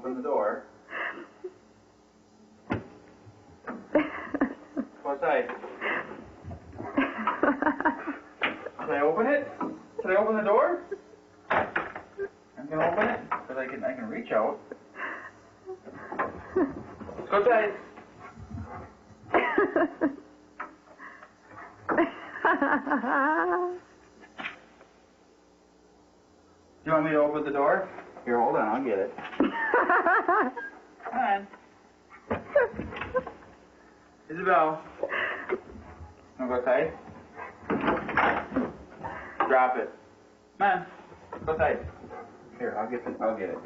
open the door. Go outside. Should I open it? Should I open the door? I'm gonna open it because I can reach out. Let's go outside. Do you want me to open the door? Here, hold on, I'll get it. Come on. Isabel. Wanna go outside? Drop it. Come on. Go outside. Here, I'll get it.